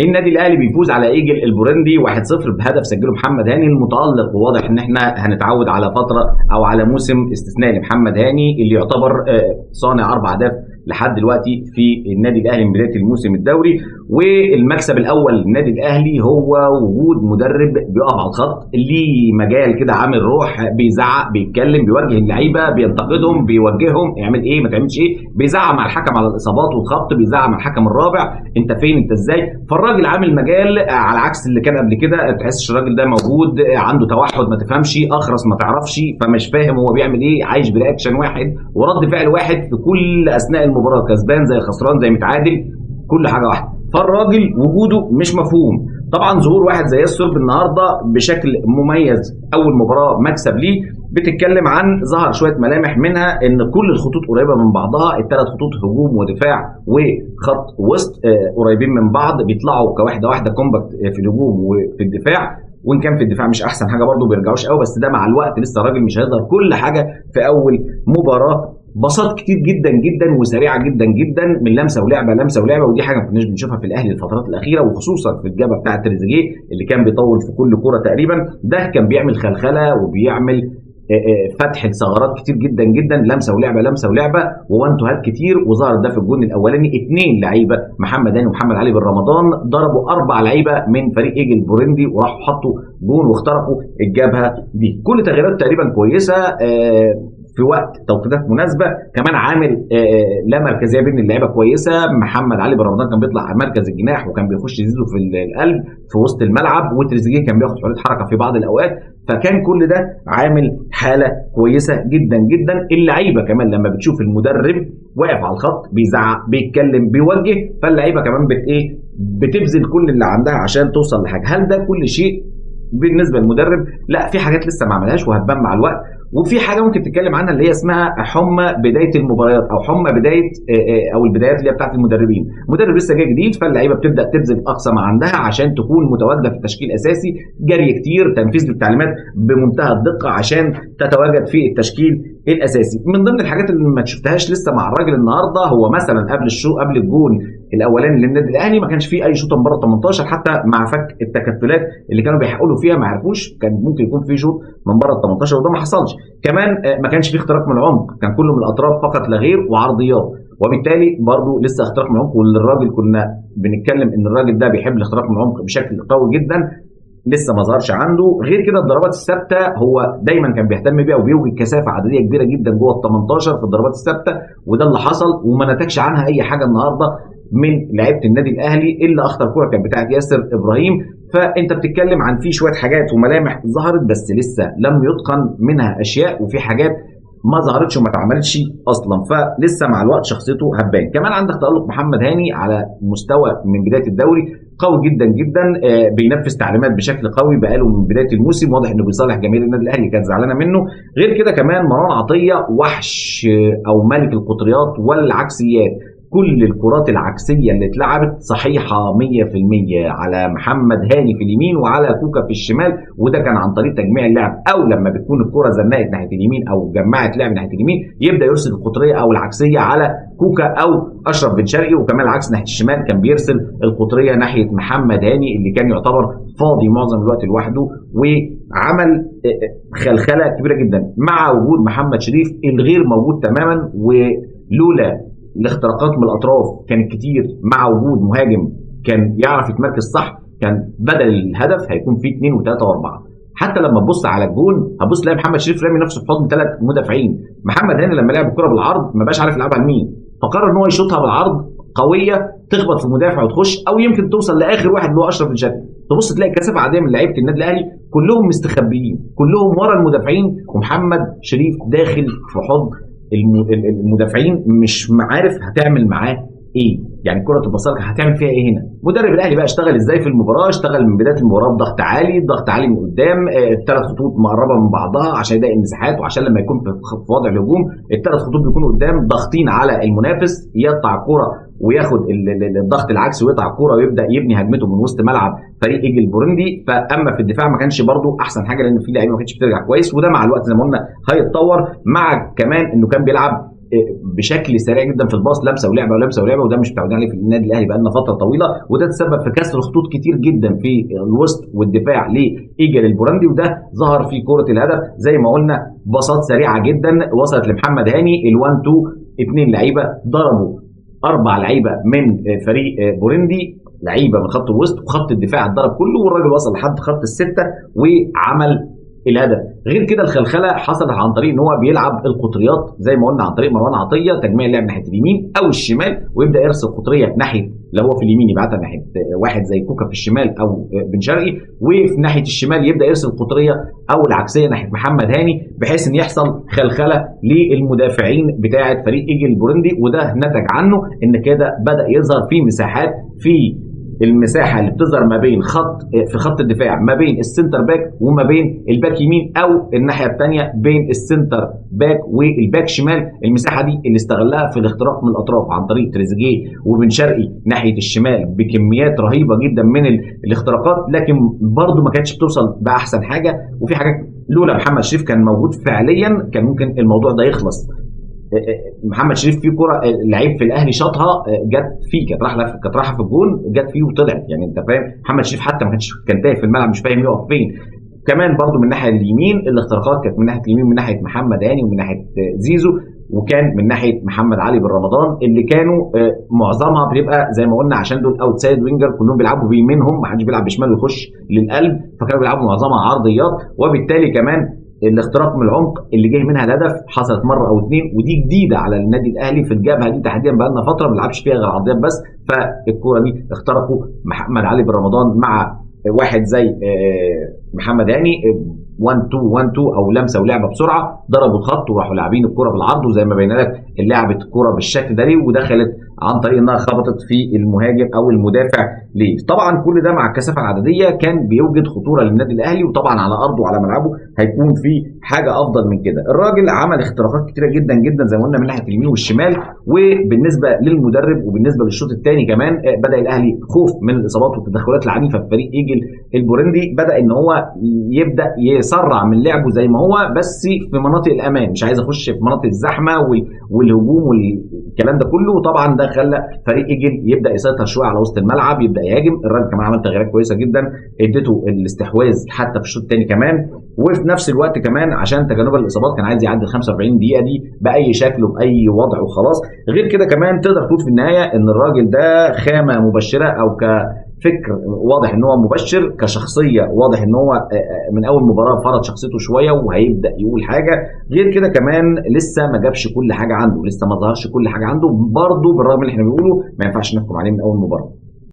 النادي الاهلي بيفوز على ايجل البورندي 1-0 بهدف سجله محمد هاني المتالق. وواضح ان احنا هنتعود على فتره او على موسم استثنائي لمحمد هاني اللي يعتبر صانع 4 اهداف لحد دلوقتي في النادي الاهلي من بدايه الموسم الدوري. والمكسب الاول للنادي الاهلي هو وجود مدرب بيقف على الخط، ليه مجال كده، عامل روح، بيزعق، بيتكلم، بيوجه اللعيبه، بينتقدهم، بيوجههم اعمل ايه ما تعملش ايه، بيزعق مع الحكم على الاصابات والخط، بيزعق مع الحكم الرابع انت فين انت ازاي. فالراجل عامل مجال على عكس اللي كان قبل كده، تحسش الراجل ده موجود عنده توحد، ما تفهمش، اخرس ما تعرفش، فمش فاهم هو بيعمل ايه، عايش برياكشن واحد ورد فعل واحد في كل اثناء المباراه، كسبان زي خسران زي متعادل، كل حاجه واحده. فالراجل وجوده مش مفهوم. طبعا ظهور واحد زي السرب النهارده بشكل مميز، اول مباراه مكسب ليه، بتتكلم عن ظهر شويه ملامح منها ان كل الخطوط قريبه من بعضها، الثلاث خطوط هجوم ودفاع وخط وسط قريبين من بعض، بيطلعوا كواحده واحده كومباكت في الهجوم وفي الدفاع، وان كان في الدفاع مش احسن حاجه برضه بيرجعوش قوي، بس ده مع الوقت لسه الراجل مش هيظهر كل حاجه في اول مباراه. بساط كتير جدا جدا وسريعه جدا جدا من لمسه ولعبه لمسه ولعبه، ودي حاجه ما كناش بنشوفها في الاهلي الفترات الاخيره، وخصوصا في الجبهه بتاعه تريزيجيه اللي كان بيطول في كل كوره تقريبا. ده كان بيعمل خلخله وبيعمل فتح لثغرات كتير جدا جدا، لمسه ولعبه لمسه ولعبه ووان تو هات كتير. وظهر ده في الجون الاولاني، 2 لعيبه محمد هاني ومحمد علي بن رمضان ضربوا 4 لعيبه من فريق ايجل بورندي وراحوا حطوا جون واخترقوا الجبهه دي. كل تغييرات تقريبا كويسه في وقت توقيتات مناسبه. كمان عامل لا مركزيه بين اللعيبه كويسه، محمد علي بن رمضان كان بيطلع على مركز الجناح وكان بيخش زيزو في القلب في وسط الملعب، وتريزيجيه كان بياخد حريه حركه في بعض الاوقات. فكان كل ده عامل حاله كويسه جدا جدا. اللعيبه كمان لما بتشوف المدرب واقف على الخط بيزعق بيتكلم بيوجه، فاللعيبه كمان بتبذل كل اللي عندها عشان توصل لحاجه. هل ده كل شيء بالنسبه للمدرب؟ لا، في حاجات لسه ما عملهاش وهتبان مع الوقت، وفي حاجه ممكن تتكلم عنها اللي هي اسمها حمى بدايه المباريات او حمى بدايه او البدايات اللي هي بتاعت المدربين. مدرب لسه جاي جديد، فاللعيبه بتبدا تبذل اقصى ما عندها عشان تكون متواجده في التشكيل الاساسي، جري كتير، تنفيذ للتعليمات بمنتهى الدقه عشان تتواجد في التشكيل الاساسي. من ضمن الحاجات اللي ما شفتهاش لسه مع الراجل النهارده هو مثلا قبل الجون الاولاني للنادي الاهلي ما كانش فيه اي شوط من بره 18، حتى مع فك التكتلات اللي كانوا بيحاولوا فيها ما عرفوش، كان ممكن يكون في شوط من بره 18 وده ما حصلش. كمان ما كانش فيه اختراق من العمق، كان كله من الاطراف فقط لا غير وعرضيات، وبالتالي برضو لسه اختراق من العمق، واللي الراجل كنا بنتكلم ان الراجل ده بيحب الاختراق من العمق بشكل قوي جدا، لسه ما ظهرش عنده. غير كده الضربات الثابته هو دايما كان بيهتم بيها وبيوجد كثافه عدديه كبيره جدا جوه ال 18 في الضربات الثابته، وده اللي حصل وما نتجش عنها اي حاجه النهارده من لعيبه النادي الاهلي. الا اخطر كوره كانت بتاعه ياسر ابراهيم. فانت بتتكلم عن في شويه حاجات وملامح ظهرت بس لسه لم يتقن منها اشياء، وفي حاجات ما ظهرتش وما اتعملتش اصلا، فلسه مع الوقت شخصيته هتبان. كمان عندك تألق محمد هاني على مستوى من بدايه الدوري قوي جدا جدا، بينفذ تعليمات بشكل قوي بقاله من بدايه الموسم، واضح انه بيصالح جماهير النادي الاهلي كانت زعلانه منه. غير كده كمان مروان عطيه وحش او ملك القطريات والعكسيات، كل الكرات العكسيه اللي اتلعبت صحيحه 100% على محمد هاني في اليمين وعلى كوكا في الشمال، وده كان عن طريق تجميع اللعب، او لما بتكون الكره زنقت ناحيه اليمين او جمعت لعب ناحيه اليمين يبدا يرسل القطريه او العكسيه على كوكا او اشرف بن شرقي، وكمان العكس ناحيه الشمال كان بيرسل القطريه ناحيه محمد هاني اللي كان يعتبر فاضي معظم الوقت لوحده، وعمل خلخله كبيره جدا مع وجود محمد شريف الغير موجود تماما. ولولا الاختراقات من الاطراف كانت كتير مع وجود مهاجم كان يعرف يتمركز صح، كان بدل الهدف هيكون فيه 2 و3 و4. حتى لما تبص على الجون هتبص تلاقي محمد شريف رامي نفسه في حضن 3 مدافعين. محمد هاني لما لعب الكره بالعرض ما بقاش عارف يلعبها لمين، فقرر ان هو يشوطها بالعرض قويه تخبط في المدافع وتخش، او يمكن توصل لاخر واحد اللي هو اشرف بن شرقي. تبص تلاقي كثافه عاديه من لعيبه النادي الاهلي كلهم مستخبيين، كلهم ورا المدافعين، ومحمد شريف داخل في حضن المدافعين مش عارف هتعمل معاه ايه. يعني الكره تبصلك هتعمل فيها ايه هنا؟ مدرب الاهلي بقى اشتغل ازاي في المباراه؟ اشتغل من بدايه المباراه بضغط عالي، ضغط عالي من قدام، الثلاث خطوط مقربه من بعضها عشان يضايق المساحات، وعشان لما يكون في وضع الهجوم الثلاث خطوط بيكونوا قدام ضاغطين على المنافس، يقطع الكره وياخد الضغط العكسي ويقطع الكره ويبدا يبني هجمته من وسط ملعب فريق ايجل بورندي. فاما في الدفاع ما كانش برده احسن حاجه، لان في لعيبه ما كانتش بترجع كويس، وده مع الوقت زي ما قلنا هيتطور، مع كمان انه كان بيلعب بشكل سريع جدا في الباص، لمسه ولعبه ولمسه ولعبه، وده مش متعودين عليه في النادي الاهلي بقالنا فتره طويله، وده تسبب في كسر خطوط كتير جدا في الوسط والدفاع لايجل البورندي، وده ظهر في كره الهدف زي ما قلنا. باصات سريعه جدا وصلت لمحمد هاني، ال1 2، 2 لعيبه ضربوا 4 لعيبه من فريق بورندي، لعيبه من خط الوسط وخط الدفاع اتضرب كله، والراجل وصل لحد خط السته وعمل الهدف. غير كده الخلخله حصلت عن طريق ان هو بيلعب القطريات زي ما قلنا عن طريق مروان عطيه، تجميع اللعب ناحيه اليمين او الشمال، ويبدا يرسل قطريه ناحيه، لو هو في اليمين يبعتها ناحيه واحد زي كوكا في الشمال او بن شرقي، وفي ناحيه الشمال يبدا يرسل قطريه او العكسيه ناحيه محمد هاني، بحيث ان يحصل خلخله للمدافعين بتاعه فريق ايجل البورندي. وده نتج عنه ان كده بدا يظهر في مساحات، في المساحه اللي بتظهر ما بين في خط الدفاع ما بين السنتر باك وما بين الباك يمين، او الناحيه الثانيه بين السنتر باك والباك شمال. المساحه دي اللي استغلها في الاختراق من الاطراف عن طريق تريزيجيه وبن شرقي ناحيه الشمال بكميات رهيبه جدا من الاختراقات، لكن برضو ما كانتش بتوصل باحسن حاجه. وفي حاجات لولا محمد شريف كان موجود فعليا كان ممكن الموضوع ده يخلص. محمد شريف في كرة لعيب في الاهلي شاطها جت فيه، كانت رايحه في الجون، جت فيه وطلعت، يعني انت فاهم. محمد شريف حتى ما كان تايه في الملعب، مش فاهم يقف فين. كمان برضو من الناحيه اليمين الاختراقات كانت من ناحيه اليمين، من ناحيه محمد هاني ومن ناحيه زيزو، وكان من ناحيه محمد علي بن رمضان، اللي كانوا معظمها بيبقى زي ما قلنا عشان دول اوت سايد وينجر، كلهم بيلعبوا بيمينهم، ما حدش بيلعب بشمال ويخش للقلب، فكانوا بيلعبوا معظمها عرضيات. وبالتالي كمان الاختراق من العمق اللي جه منها الهدف حصلت مره او اتنين، ودي جديده على النادي الاهلي في الجبهه دي تحديدا، بقى لنا فتره ما بنلعبش فيها غير عرضيات بس. فالكوره دي اخترقوا محمد علي بن رمضان مع واحد زي محمد هاني، 1 2 1 2 او لمسه ولعبه بسرعه، ضربوا الخط وراحوا لاعبين الكوره بالعرض، وزي ما بين لك لعبت الكوره بالشكل ده ليه، ودخلت عن طريق انها خبطت في المهاجم او المدافع ليه. طبعا كل ده مع الكثافه العدديه كان بيوجد خطوره للنادي الاهلي، وطبعا على ارضه وعلى ملعبه هيكون في حاجه افضل من كده. الراجل عمل اختراقات كتيره جدا جدا زي ما قلنا من ناحيه اليمين والشمال. وبالنسبه للمدرب وبالنسبه للشوط الثاني كمان بدا الاهلي خوف من الاصابات والتدخلات العنيفه في فريق ايجل البورندي، بدا ان هو يبدا يسرع من لعبه زي ما هو، بس في مناطق الامان، مش عايز اخش في مناطق الزحمه والهجوم والكلام ده كله. وطبعا ده خلى فريق ايجل يبدا يسيطر شويه على وسط الملعب، يبدا يهاجم. الراجل كمان عمل تغييرات كويسه جدا ادته الاستحواذ حتى في الشوط الثاني كمان، وفي نفس الوقت كمان عشان تجنب الاصابات كان عايز يعدي ال 45 دقيقه دي باي شكل وباي وضع وخلاص. غير كده كمان تقدر تقول في النهايه ان الراجل ده خامه مبشره، او كفكر واضح ان هو مبشر، كشخصيه واضح ان هو من اول مباراه فرض شخصيته شويه وهيبدا يقول حاجه. غير كده كمان لسه ما جابش كل حاجه عنده، لسه ما ظهرش كل حاجه عنده برضه، بالرغم من اللي احنا بنقوله ما ينفعش نحكم عليه من اول مباراه.